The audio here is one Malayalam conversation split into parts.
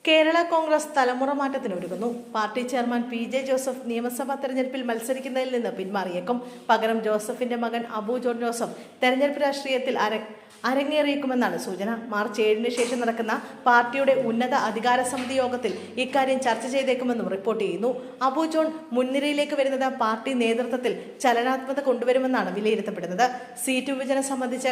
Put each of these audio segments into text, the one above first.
കേരള കോൺഗ്രസ് തലമുറ മാറ്റത്തിനൊരുങ്ങുന്നു. Party chairman PJ. ജോസഫ് നിയമസഭാ തെരഞ്ഞെടുപ്പിൽ മത്സരിക്കുന്നതിൽ നിന്ന് പിന്മാറിയേക്കും. പകരം ജോസഫിന്റെ മകൻ അബു ജോൺ ജോസഫ് തെരഞ്ഞെടുപ്പ് രാഷ്ട്രീയത്തിൽ അരങ്ങേറിയേക്കുമെന്നാണ് സൂചന. മാർച്ച് 7-ന് ശേഷം നടക്കുന്ന പാർട്ടിയുടെ ഉന്നത അധികാര സമിതി യോഗത്തിൽ ഇക്കാര്യം ചർച്ച ചെയ്തേക്കുമെന്നും റിപ്പോർട്ട് ചെയ്യുന്നു. അബു ജോൺ മുൻനിരയിലേക്ക് വരുന്നത് പാർട്ടി നേതൃത്വത്തിൽ ചലനാത്മകത കൊണ്ടുവരുമെന്നാണ് വിലയിരുത്തപ്പെടുന്നത്. സീറ്റ് വിഭജനം സംബന്ധിച്ച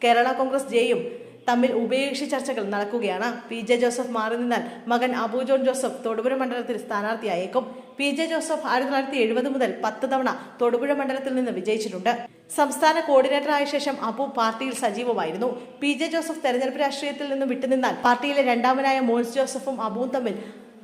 കേരള കോൺഗ്രസ് ജെയും തമ്മിൽ ഉഭയകക്ഷി ചർച്ചകൾ നടക്കുകയാണ്. പി.ജെ. ജോസഫ് മാറി നിന്നാൽ മകൻ അബു ജോൺ ജോസഫ് തൊടുപുഴ മണ്ഡലത്തിൽ സ്ഥാനാർത്ഥിയായേക്കും. പി.ജെ. ജോസഫ് 1970 മുതൽ 10 തവണ തൊടുപുഴ മണ്ഡലത്തിൽ നിന്ന് വിജയിച്ചിട്ടുണ്ട്. സംസ്ഥാന കോർഡിനേറ്റർ ആയ ശേഷം അബു പാർട്ടിയിൽ സജീവമായിരുന്നു. പി.ജെ. ജോസഫ് തെരഞ്ഞെടുപ്പ് രാഷ്ട്രീയത്തിൽ നിന്ന് വിട്ടുനിന്നാൽ പാർട്ടിയിലെ രണ്ടാമനായ മോൻസ് ജോസഫും അബുവും തമ്മിൽ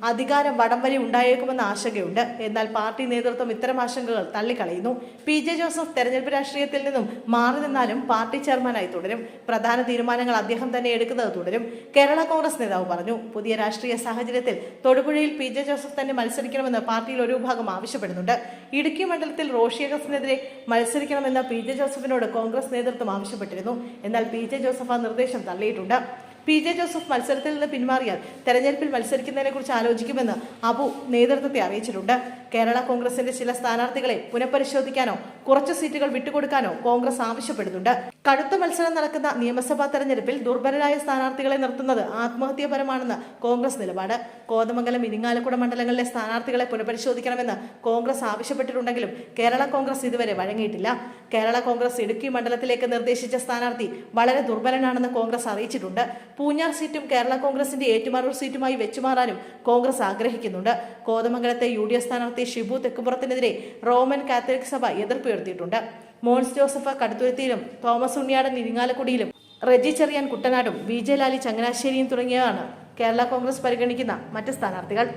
അധികാരം വടംവലി ഉണ്ടായേക്കുമെന്ന ആശങ്കയുണ്ട്. എന്നാൽ പാർട്ടി നേതൃത്വം ഇത്തരം ആശങ്കകൾ തള്ളിക്കളയുന്നു. പി.ജെ. ജോസഫ് തെരഞ്ഞെടുപ്പ് രാഷ്ട്രീയത്തിൽ നിന്നും മാറി നിന്നാലും പാർട്ടി ചെയർമാനായി തുടരും. പ്രധാന തീരുമാനങ്ങൾ അദ്ദേഹം തന്നെ എടുക്കുന്നത് തുടരും. കേരള കോൺഗ്രസ് നേതാവ് പറഞ്ഞു. പുതിയ രാഷ്ട്രീയ സാഹചര്യത്തിൽ തൊടുപുഴയിൽ പി.ജെ. ജോസഫ് തന്നെ മത്സരിക്കണമെന്ന് പാർട്ടിയിൽ ഒരു വിഭാഗം ആവശ്യപ്പെടുന്നുണ്ട്. ഇടുക്കി മണ്ഡലത്തിൽ റോഷി അഗസ്റ്റിനെതിരെ മത്സരിക്കണമെന്ന് പി.ജെ. ജോസഫിനോട് കോൺഗ്രസ് നേതൃത്വം ആവശ്യപ്പെട്ടിരുന്നു. എന്നാൽ പി.ജെ. ജോസഫ് ആ നിർദ്ദേശം തള്ളിയിട്ടുണ്ട്. പി.ജെ. ജോസഫ് മത്സരത്തിൽ നിന്ന് പിന്മാറിയാൽ തെരഞ്ഞെടുപ്പിൽ മത്സരിക്കുന്നതിനെക്കുറിച്ച് ആലോചിക്കുമെന്ന് അബു നേതൃത്വത്തെ അറിയിച്ചിട്ടുണ്ട്. കേരള കോൺഗ്രസിന്റെ ചില സ്ഥാനാർത്ഥികളെ പുനഃപരിശോധിക്കാനോ കുറച്ച് സീറ്റുകൾ വിട്ടുകൊടുക്കാനോ കോൺഗ്രസ് ആവശ്യപ്പെടുന്നുണ്ട്. കടുത്ത മത്സരം നടക്കുന്ന നിയമസഭാ തെരഞ്ഞെടുപ്പിൽ ദുർബലരായ സ്ഥാനാർത്ഥികളെ നിർത്തുന്നത് ആത്മഹത്യാപരമാണെന്ന് കോൺഗ്രസ് നിലപാട്. കോതമംഗലം, ഇരിങ്ങാലക്കുട മണ്ഡലങ്ങളിലെ സ്ഥാനാർത്ഥികളെ പുനഃപരിശോധിക്കണമെന്ന് കോൺഗ്രസ് ആവശ്യപ്പെട്ടിട്ടുണ്ടെങ്കിലും കേരള കോൺഗ്രസ് ഇതുവരെ വഴങ്ങിയിട്ടില്ല. കേരള കോൺഗ്രസ് ഇടുക്കി മണ്ഡലത്തിലേക്ക് നിർദ്ദേശിച്ച സ്ഥാനാർത്ഥി വളരെ ദുർബലനാണെന്ന് കോൺഗ്രസ് അറിയിച്ചിട്ടുണ്ട്. പൂഞ്ഞാർ സീറ്റും കേരള കോൺഗ്രസിന്റെ ഏറ്റുമാനൂർ സീറ്റുമായി വെച്ചുമാറാനും കോൺഗ്രസ് ആഗ്രഹിക്കുന്നുണ്ട്. കോതമംഗലത്തെ UDF സ്ഥാനാർത്ഥി ഷിബു തെക്കുംപുറത്തിനെതിരെ റോമൻ കാത്തലിക് സഭ എതിർപ്പുയർത്തിയിട്ടുണ്ട്. മോൻസ് ജോസഫ് കടുത്തുരുത്തിയിലും തോമസ് ഉണ്ണിയാടൻ ഇരിങ്ങാലക്കുടിയിലും റെജി ചെറിയാൻ കുട്ടനാടും VJ ലാലി ചങ്ങനാശ്ശേരിയും തുടങ്ങിയവരാണ് കേരള കോൺഗ്രസ് പരിഗണിക്കുന്ന മറ്റ് സ്ഥാനാർത്ഥികൾ.